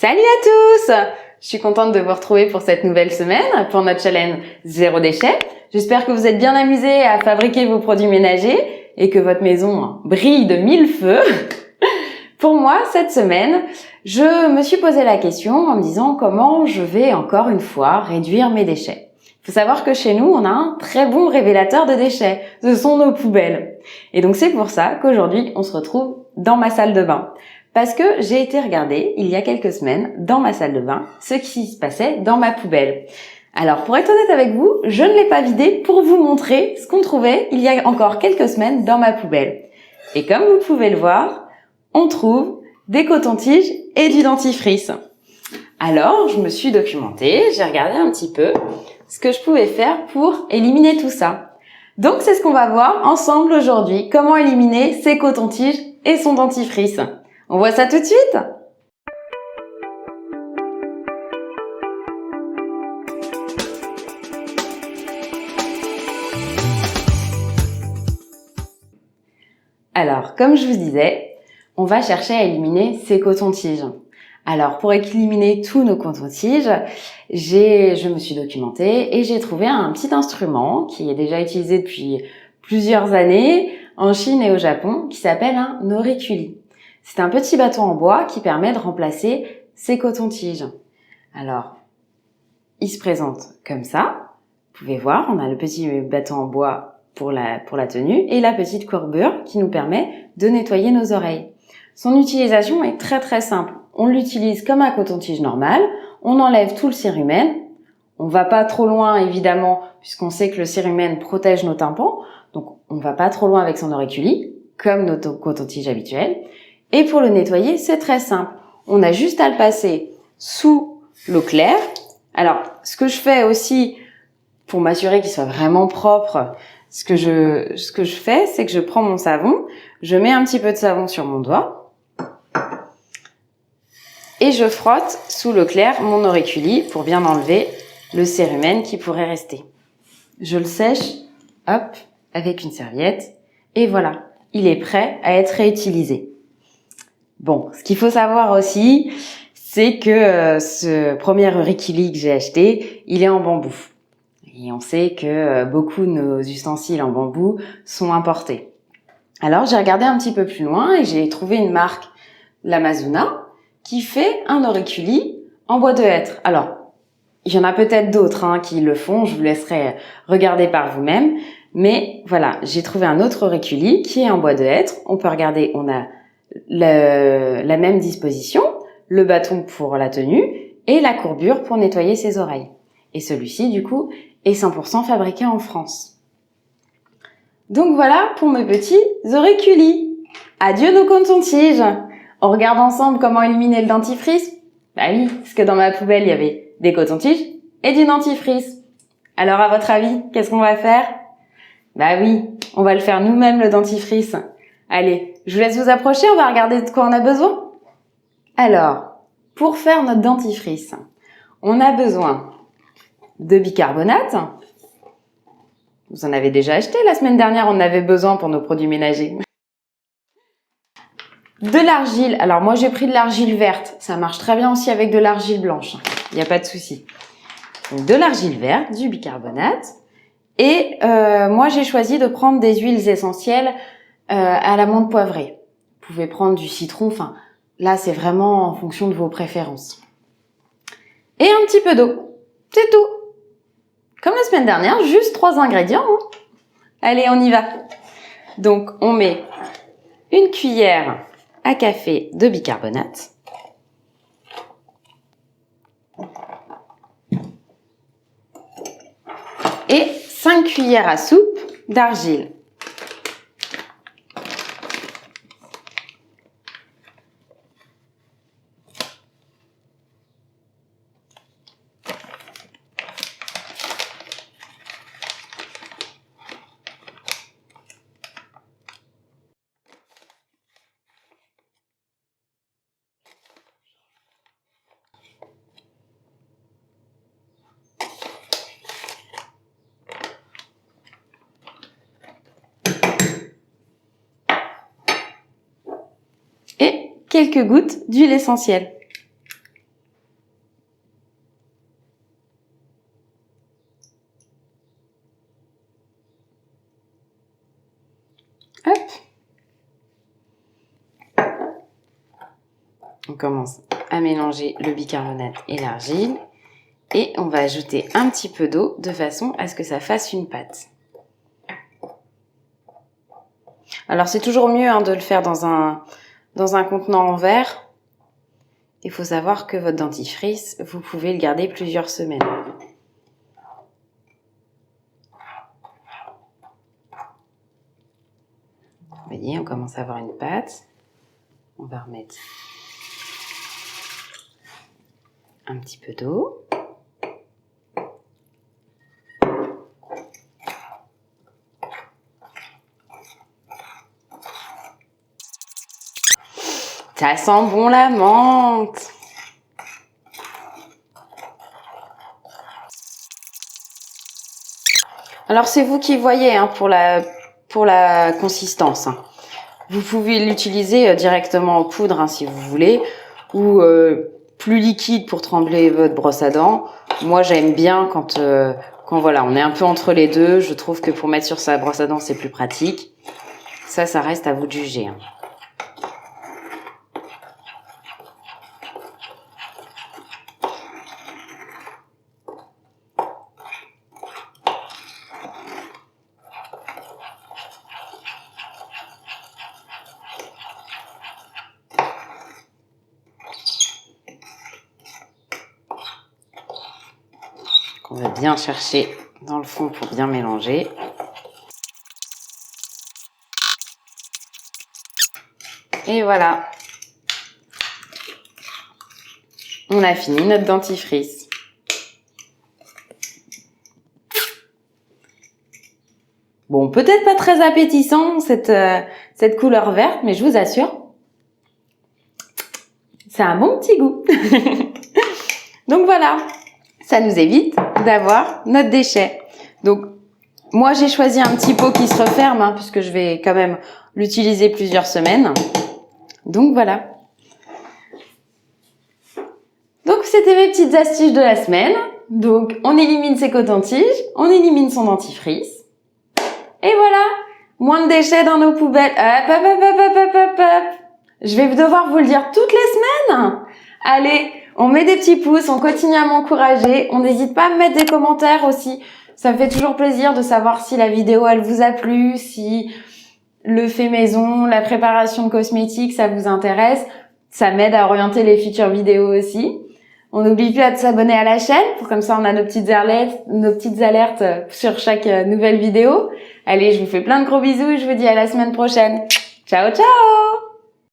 Salut à tous! Je suis contente de vous retrouver pour cette nouvelle semaine, pour notre challenge zéro déchet. J'espère que vous êtes bien amusés à fabriquer vos produits ménagers et que votre maison brille de mille feux. Pour moi, cette semaine, je me suis posé la question en me disant comment je vais encore une fois réduire mes déchets. Il faut savoir que chez nous, on a un très bon révélateur de déchets. Ce sont nos poubelles. Et donc c'est pour ça qu'aujourd'hui, on se retrouve dans ma salle de bain. Parce que j'ai été regarder, il y a quelques semaines, dans ma salle de bain, ce qui se passait dans ma poubelle. Alors, pour être honnête avec vous, je ne l'ai pas vidée pour vous montrer ce qu'on trouvait il y a encore quelques semaines dans ma poubelle. Et comme vous pouvez le voir, on trouve des cotons-tiges et du dentifrice. Alors, je me suis documentée, j'ai regardé un petit peu ce que je pouvais faire pour éliminer tout ça. Donc, c'est ce qu'on va voir ensemble aujourd'hui, comment éliminer ses cotons-tiges et son dentifrice. On voit ça tout de suite? Alors, comme je vous disais, on va chercher à éliminer ces cotons-tiges. Alors, pour éliminer tous nos cotons-tiges, je me suis documentée et j'ai trouvé un petit instrument qui est déjà utilisé depuis plusieurs années en Chine et au Japon, qui s'appelle un auriculi. C'est un petit bâton en bois qui permet de remplacer ces cotons-tiges. Alors, il se présente comme ça. Vous pouvez voir, on a le petit bâton en bois pour la tenue et la petite courbure qui nous permet de nettoyer nos oreilles. Son utilisation est très très simple. On l'utilise comme un coton-tige normal. On enlève tout le cérumen. On va pas trop loin évidemment puisqu'on sait que le cérumen protège nos tympans. Donc on va pas trop loin avec son auriculi comme nos cotons-tiges habituels. Et pour le nettoyer, c'est très simple. On a juste à le passer sous l'eau claire. Alors, ce que je fais aussi pour m'assurer qu'il soit vraiment propre, ce que je fais, c'est que je prends mon savon, je mets un petit peu de savon sur mon doigt et je frotte sous l'eau claire mon auriculi pour bien enlever le cérumen qui pourrait rester. Je le sèche, hop, avec une serviette et voilà, il est prêt à être réutilisé. Bon, ce qu'il faut savoir aussi, c'est que ce premier auriculi que j'ai acheté, il est en bambou. Et on sait que beaucoup de nos ustensiles en bambou sont importés. Alors, j'ai regardé un petit peu plus loin et j'ai trouvé une marque, l'Amazuna, qui fait un auriculi en bois de hêtre. Alors, il y en a peut-être d'autres qui le font, je vous laisserai regarder par vous-même. Mais voilà, j'ai trouvé un autre auriculi qui est en bois de hêtre. On peut regarder, on a la même disposition, le bâton pour la tenue et la courbure pour nettoyer ses oreilles. Et celui-ci, du coup, est 100% fabriqué en France. Donc voilà pour mes petits auriculis. Adieu nos cotons-tiges. On regarde ensemble comment éliminer le dentifrice? Bah oui, parce que dans ma poubelle, il y avait des cotons-tiges et du dentifrice. Alors à votre avis, qu'est-ce qu'on va faire? Bah oui, on va le faire nous-mêmes le dentifrice. Allez, je vous laisse vous approcher, on va regarder de quoi on a besoin. Alors, pour faire notre dentifrice, on a besoin de bicarbonate. Vous en avez déjà acheté la semaine dernière, on en avait besoin pour nos produits ménagers. De l'argile, alors moi j'ai pris de l'argile verte, ça marche très bien aussi avec de l'argile blanche, il n'y a pas de souci. Donc de l'argile verte, du bicarbonate, et moi j'ai choisi de prendre des huiles essentielles à l'amande poivrée. Vous pouvez prendre du citron, enfin là c'est vraiment en fonction de vos préférences. Et un petit peu d'eau, c'est tout. Comme la semaine dernière, juste 3 ingrédients. Allez, on y va. Donc on met une cuillère à café de bicarbonate. Et 5 cuillères à soupe d'argile. Quelques gouttes d'huile essentielle. On commence à mélanger le bicarbonate et l'argile. Et on va ajouter un petit peu d'eau de façon à ce que ça fasse une pâte. Alors c'est toujours mieux de le faire dans un contenant en verre. Il faut savoir que votre dentifrice, vous pouvez le garder plusieurs semaines. Vous voyez, on commence à avoir une pâte. On va remettre un petit peu d'eau. Ça sent bon la menthe. Alors c'est vous qui voyez pour la consistance. Vous pouvez l'utiliser directement en poudre si vous voulez, ou plus liquide pour trembler votre brosse à dents. Moi j'aime bien quand voilà, on est un peu entre les deux. Je trouve que pour mettre sur sa brosse à dents c'est plus pratique. Ça reste à vous de juger. On va bien chercher dans le fond pour bien mélanger. Et voilà. On a fini notre dentifrice. Bon, peut-être pas très appétissant cette couleur verte, mais je vous assure, c'est un bon petit goût. Donc voilà, ça nous évite d'avoir notre déchet. Donc moi j'ai choisi un petit pot qui se referme puisque je vais quand même l'utiliser plusieurs semaines. Donc voilà. Donc c'était mes petites astuces de la semaine. Donc on élimine ses cotons-tiges, on élimine son dentifrice. Et voilà, moins de déchets dans nos poubelles. Hop. Je vais devoir vous le dire toutes les semaines. Allez, on met des petits pouces, on continue à m'encourager. On n'hésite pas à me mettre des commentaires aussi. Ça me fait toujours plaisir de savoir si la vidéo, elle vous a plu, si le fait maison, la préparation de cosmétiques, ça vous intéresse. Ça m'aide à orienter les futures vidéos aussi. On n'oublie plus de s'abonner à la chaîne, pour comme ça on a nos petites alertes sur chaque nouvelle vidéo. Allez, je vous fais plein de gros bisous et je vous dis à la semaine prochaine. Ciao, ciao!